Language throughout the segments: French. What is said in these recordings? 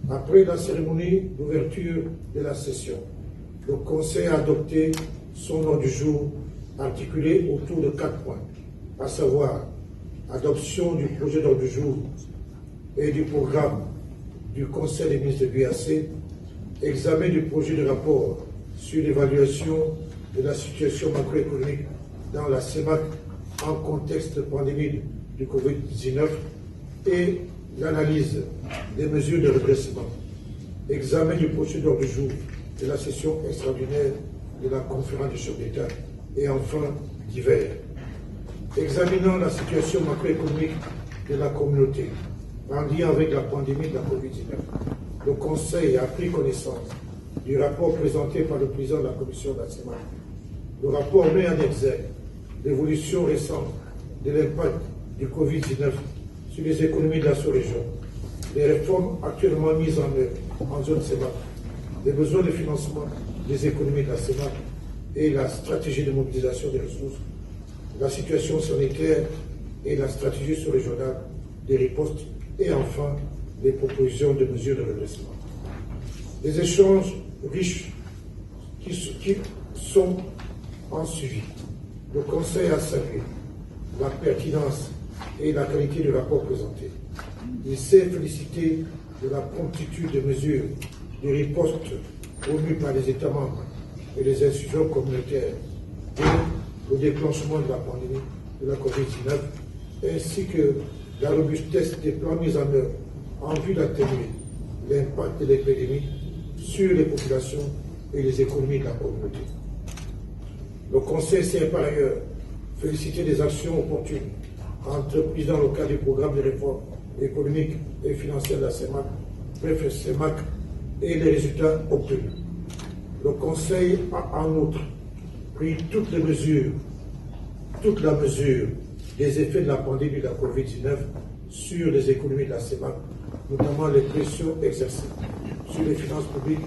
Après la cérémonie d'ouverture de la session, le Conseil a adopté son ordre du jour articulé autour de 4 points, à savoir adoption du projet d'ordre du jour et du programme du Conseil des ministres de l'UAC, examen du projet de rapport sur l'évaluation de la situation macroéconomique dans la CEMAC en contexte de pandémie du Covid-19 et l'analyse des mesures de redressement, examen du projet d'ordre du jour de la session extraordinaire de la conférence des chefs d'État et enfin divers. Examinant la situation macroéconomique de la communauté en lien avec la pandémie de la Covid-19, le Conseil a pris connaissance du rapport présenté par le président de la commission de la CEMAC. Le rapport met en exergue l'évolution récente de l'impact du Covid-19 sur les économies de la sous-région, les réformes actuellement mises en œuvre en zone CEMAC, les besoins de financement des économies de la CEMAC et la stratégie de mobilisation des ressources, la situation sanitaire et la stratégie sous-régionale des ripostes et enfin les propositions de mesures de redressement. Des échanges riches qui sont en suivi. Le Conseil a salué la pertinence et la qualité du rapport présenté. Il s'est félicité de la promptitude des mesures de riposte promues par les États membres et les institutions communautaires et le déclenchement de la pandémie de la Covid-19, ainsi que la robustesse des plans mis en œuvre en vue d'atténuer l'impact de l'épidémie sur les populations et les économies de la communauté. Le Conseil s'est par ailleurs félicité des actions opportunes entreprises dans le cadre du programme de réforme économique et financière de la CEMAC, bref CEMAC, et les résultats obtenus. Le Conseil a en outre pris toute la mesure des effets de la pandémie de la Covid-19 sur les économies de la CEMAC, notamment les pressions exercées sur les finances publiques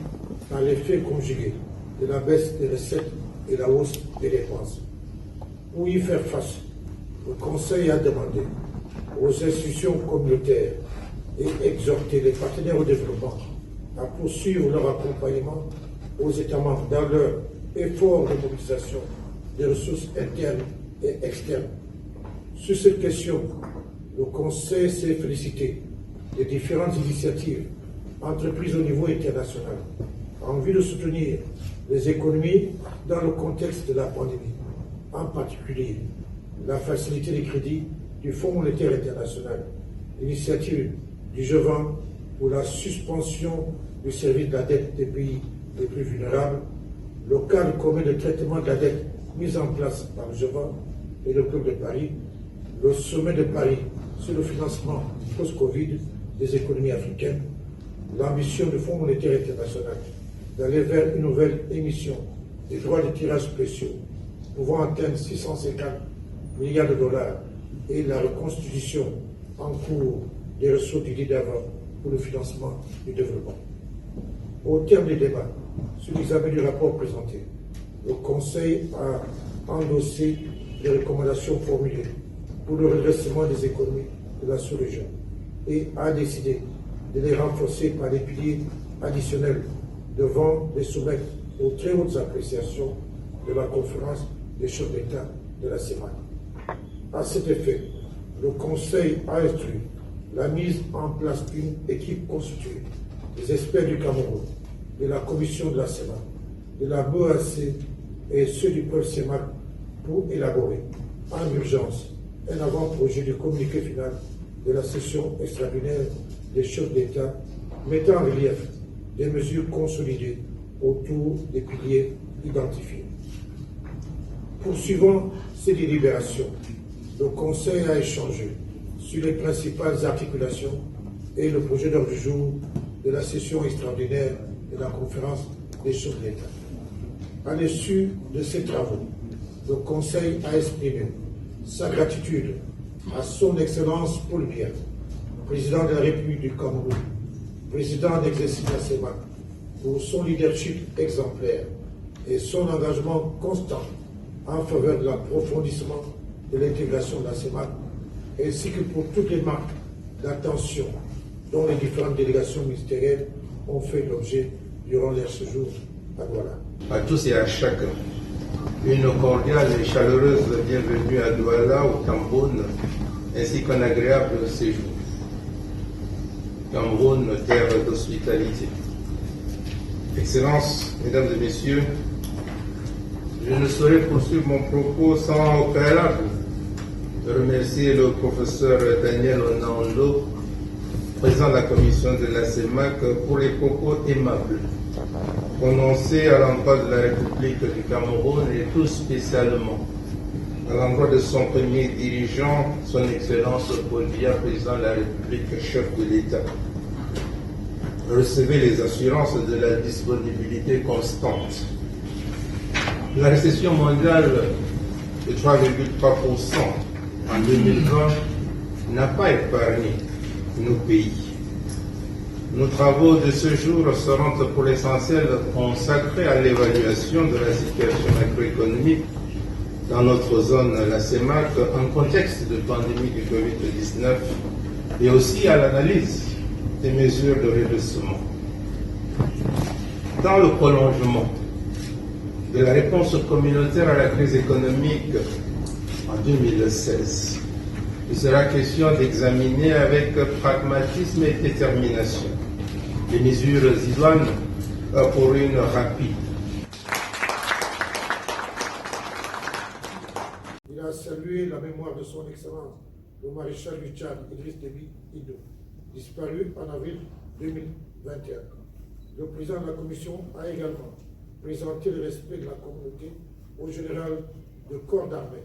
par l'effet conjugué de la baisse des recettes et la hausse des dépenses. Pour y faire face, le Conseil a demandé aux institutions communautaires et exhorté les partenaires au développement à poursuivre leur accompagnement aux États membres dans leur effort de mobilisation des ressources internes et externes. Sur cette question, le Conseil s'est félicité des différentes initiatives entreprises au niveau international en vue de soutenir les économies dans le contexte de la pandémie, en particulier la facilité des crédits du Fonds monétaire international, l'initiative du G20 pour la suspension du service de la dette des pays les plus vulnérables, le cadre commun de traitement de la dette mis en place par le G20 et le Club de Paris, le sommet de Paris sur le financement post-Covid des économies africaines, l'ambition du Fonds monétaire international d'aller vers une nouvelle émission des droits de tirage spéciaux pouvant atteindre 650 milliards de dollars et la reconstitution en cours des ressources du d'avant pour le financement du développement. Au terme des débats sur l'examen du rapport présenté, le Conseil a endossé les recommandations formulées pour le redressement des économies de la sous-région et a décidé de les renforcer par des piliers additionnels devant les soumettre aux très hautes appréciations de la conférence des chefs d'État de la CEMAC. À cet effet, le Conseil a instruit la mise en place d'une équipe constituée des experts du Cameroun, de la commission de la CEMAC, de la BEAC et ceux du pôle CEMAC pour élaborer en urgence un avant-projet du communiqué final de la session extraordinaire des chefs d'État mettant en relief des mesures consolidées autour des piliers identifiés. Poursuivant ces délibérations, le Conseil a échangé sur les principales articulations et le projet d'ordre du jour de la session extraordinaire de la conférence des chefs d'État. À l'issue de ces travaux, le Conseil a exprimé sa gratitude à son Excellence Paul Biya, président de la République du Cameroun, président en exercice de la CEMAC, pour son leadership exemplaire et son engagement constant en faveur de l'approfondissement de l'intégration de la CEMAC, ainsi que pour toutes les marques d'attention dont les différentes délégations ministérielles ont fait l'objet durant leur séjour à Douala. À tous et à chacun, une cordiale et chaleureuse bienvenue à Douala, au Cameroun, ainsi qu'un agréable séjour. Cameroun, terre d'hospitalité. Excellences, Mesdames et Messieurs, je ne saurais poursuivre mon propos sans au préalable remercier le professeur Daniel Onaondo, président de la commission de la CEMAC, pour les propos aimables prononcés à l'endroit de la République du Cameroun et tout spécialement à l'endroit de son premier dirigeant, son Excellence Paul Biya, président de la République, chef de l'État. Recevez les assurances de la disponibilité constante. La récession mondiale de 3,3% en 2020 n'a pas épargné nos pays. Nos travaux de ce jour seront pour l'essentiel consacrés à l'évaluation de la situation macroéconomique dans notre zone, la CEMAC, en contexte de pandémie du Covid-19 et aussi à l'analyse des mesures de redressement. Dans le prolongement de la réponse communautaire à la crise économique en 2016, il sera question d'examiner avec pragmatisme et détermination les mesures idoines pour une rapide. Il a salué la mémoire de son Excellence, le maréchal du Tchad, Idriss Déby Itno, disparu en avril 2021. Le président de la Commission a également présenté le respect de la communauté au général de corps d'armée,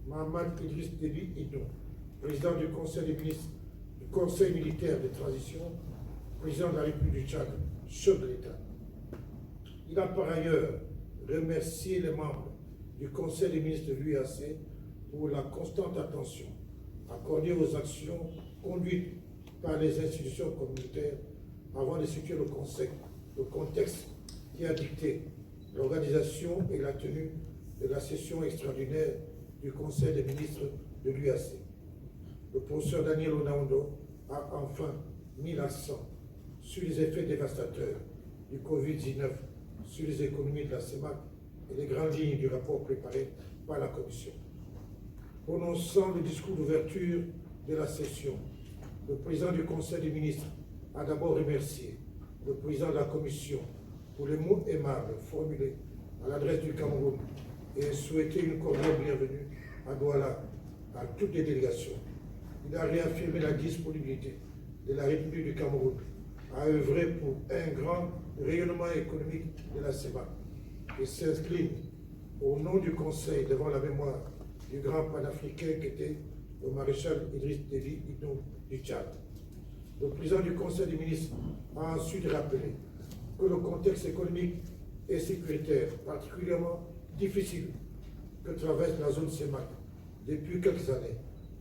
Mohamed Idriss Déby Itno, président du Conseil des ministres du Conseil militaire de transition, président de la République du Tchad, chef de l'État. Il a par ailleurs remercié les membres du Conseil des ministres de l'UAC pour la constante attention accordée aux actions conduites par les institutions communautaires avant de situer le contexte qui a dicté l'organisation et la tenue de la session extraordinaire du Conseil des ministres de l'UAC. Le professeur Daniel Onaondo a enfin mis l'accent sur les effets dévastateurs du Covid-19 sur les économies de la CEMAC et les grandes lignes du rapport préparé par la Commission. Prononçant le discours d'ouverture de la session, le président du Conseil des ministres a d'abord remercié le président de la Commission pour les mots aimables formulés à l'adresse du Cameroun et souhaité une cordiale bienvenue à Douala à toutes les délégations. Il a réaffirmé la disponibilité de la République du Cameroun à œuvrer pour un grand rayonnement économique de la CEMAC et s'incline au nom du Conseil devant la mémoire du grand panafricain qu'était le maréchal Idriss Déby Itno du Tchad. Le président du Conseil des ministres a ensuite rappelé que le contexte économique et sécuritaire particulièrement difficile que traverse la zone CEMAC depuis quelques années,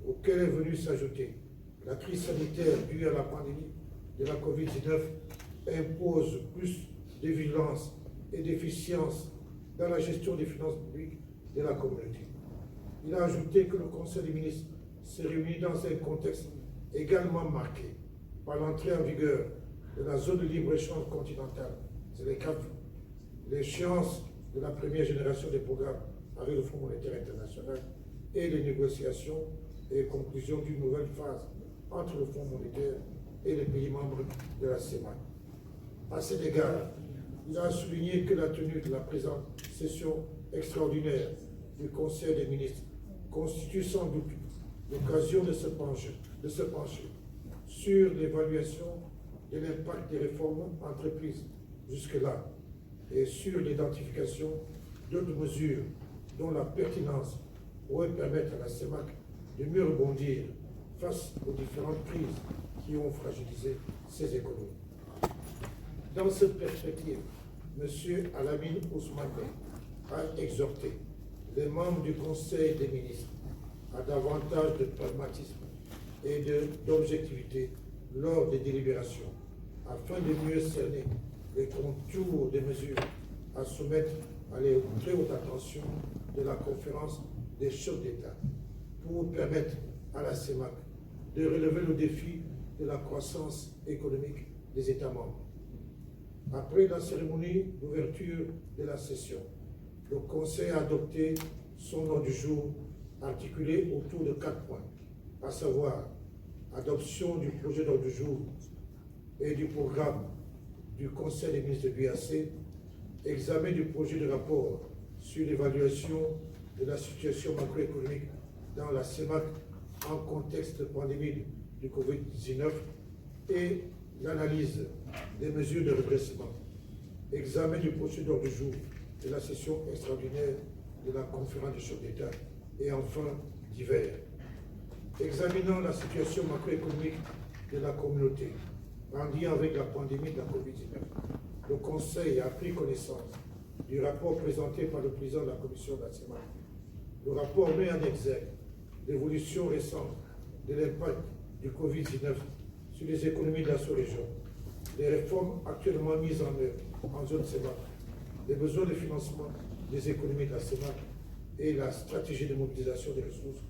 auquel est venue s'ajouter la crise sanitaire due à la pandémie de la COVID-19, impose plus de vigilance et d'efficience dans la gestion des finances publiques de la communauté. Il a ajouté que le Conseil des ministres s'est réuni dans un contexte également marqué par l'entrée en vigueur de la zone de libre-échange continentale, c'est les CAF, l'échéance de la première génération des programmes avec le Fonds monétaire international et les négociations et conclusions d'une nouvelle phase entre le Fonds monétaire et les pays membres de la CEMAC. À cet égard, il a souligné que la tenue de la présente session extraordinaire du Conseil des ministres constitue sans doute l'occasion de se pencher sur l'évaluation de l'impact des réformes entreprises jusque-là et sur l'identification d'autres mesures dont la pertinence pourrait permettre à la CEMAC de mieux rebondir face aux différentes crises qui ont fragilisé ses économies. Dans cette perspective, M. Alamine Ousmane a exhorté les membres du Conseil des ministres à davantage de pragmatisme et d'objectivité lors des délibérations, afin de mieux cerner les contours des mesures à soumettre à la très haute attention de la conférence des chefs d'État, pour permettre à la CEMAC de relever le défi de la croissance économique des États membres. Après la cérémonie d'ouverture de la session, le Conseil a adopté son ordre du jour articulé autour de 4 points, à savoir adoption du projet d'ordre du jour et du programme du Conseil des ministres de l'UAC, examen du projet de rapport sur l'évaluation de la situation macroéconomique dans la CEMAC en contexte de pandémie du Covid-19 et l'analyse des mesures de redressement, examen du projet d'ordre du jour de la session extraordinaire de la conférence des chefs d'État et enfin divers. Examinant la situation macroéconomique de la communauté en lien avec la pandémie de la Covid-19, le Conseil a pris connaissance du rapport présenté par le président de la commission de la CEMAC. Le rapport met en exergue l'évolution récente de l'impact du Covid-19 sur les économies de la sous-région, les réformes actuellement mises en œuvre en zone CEMAC, les besoins de financement des économies de la CEMAC et la stratégie de mobilisation des ressources,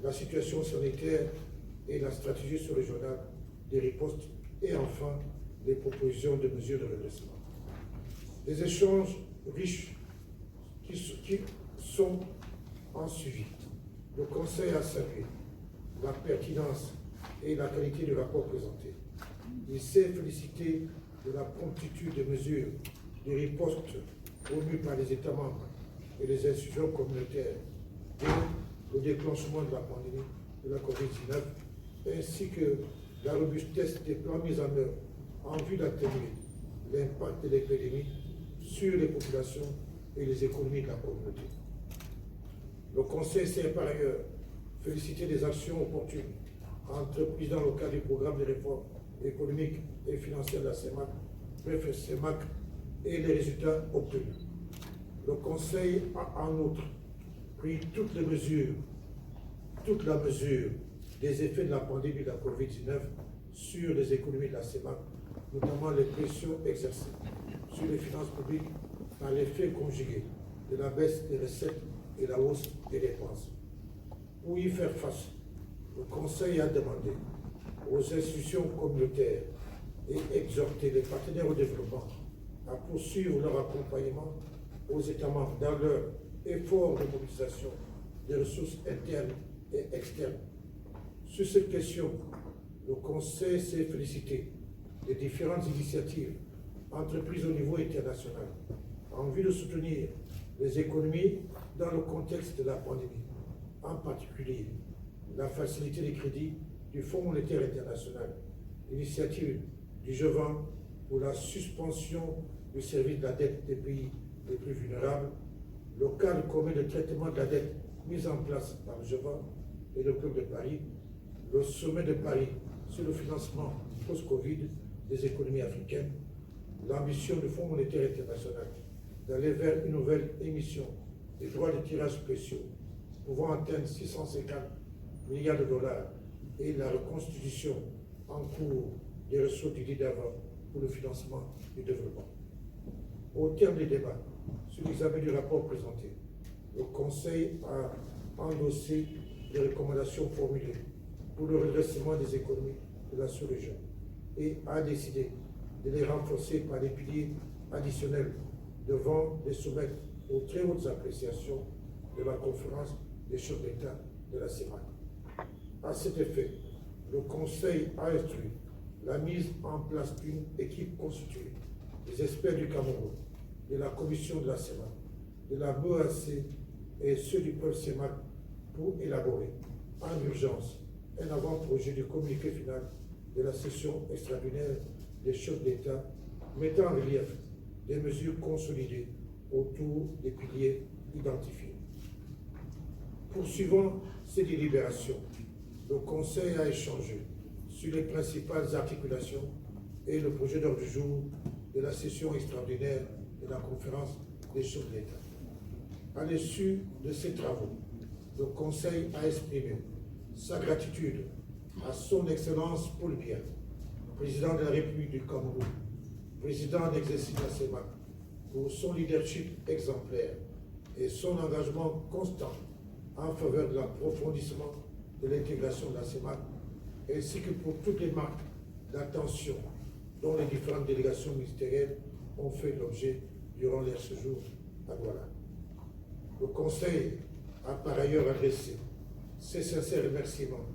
la situation sanitaire et la stratégie sous-régionale des ripostes et enfin les propositions de mesures de redressement. Des échanges riches qui sont en suivi. Le Conseil a salué la pertinence et la qualité du rapport présenté. Il s'est félicité de la promptitude des mesures de riposte promues par les États membres et les institutions communautaires et le déclenchement de la pandémie de la Covid-19, ainsi que la robustesse des plans mis en œuvre en vue d'atténuer l'impact de l'épidémie sur les populations et les économies de la communauté. Le Conseil s'est par ailleurs félicité des actions opportunes entreprises dans le cadre du programme de réforme économique et financière de la CEMAC, bref CEMAC, et les résultats obtenus. Le Conseil a en outre pris toute la mesure des effets de la pandémie de la Covid-19 sur les économies de la CEMAC, notamment les pressions exercées sur les finances publiques par l'effet conjugué de la baisse des recettes et la hausse des dépenses. Pour y faire face, le Conseil a demandé aux institutions communautaires et exhorté les partenaires au développement à poursuivre leur accompagnement aux États membres dans leur effort de mobilisation des ressources internes et externes. Sur cette question, le Conseil s'est félicité des différentes initiatives entreprises au niveau international en vue de soutenir les économies dans le contexte de la pandémie, en particulier la facilité des crédits du Fonds monétaire international, l'initiative du G20 pour la suspension du service de la dette des pays les plus vulnérables, le cadre commun de traitement de la dette mis en place par le G20 et le Club de Paris, le sommet de Paris sur le financement post-Covid des économies africaines, l'ambition du Fonds monétaire international d'aller vers une nouvelle émission des droits de tirage spéciaux pouvant atteindre 650 milliards de dollars et la reconstitution en cours des ressources du d'avant pour le financement du développement. Au terme des débats sur l'examen du rapport présenté, le Conseil a endossé les recommandations formulées pour le redressement des économies de la sous-région et a décidé de les renforcer par des piliers additionnels devant les soumettre aux très hautes appréciations de la conférence des chefs d'État de la CEMAC. À cet effet, le Conseil a instruit la mise en place d'une équipe constituée des experts du Cameroun, de la commission de la CEMAC, de la BEAC et ceux du peuple CEMAC pour élaborer en urgence un avant-projet du communiqué final de la session extraordinaire des chefs d'État mettant en relief des mesures consolidées autour des piliers identifiés. Poursuivant ces délibérations, le Conseil a échangé sur les principales articulations et le projet d'ordre du jour de la session extraordinaire de la conférence des chefs d'État. À l'issue de ces travaux, le Conseil a exprimé sa gratitude à son Excellence Paul Biya, président de la République du Cameroun, président en exercice de la CEMAC, pour son leadership exemplaire et son engagement constant en faveur de l'approfondissement de l'intégration de la CEMAC, ainsi que pour toutes les marques d'attention dont les différentes délégations ministérielles ont fait l'objet durant leur séjour à Douala. Le Conseil a par ailleurs adressé ses sincères remerciements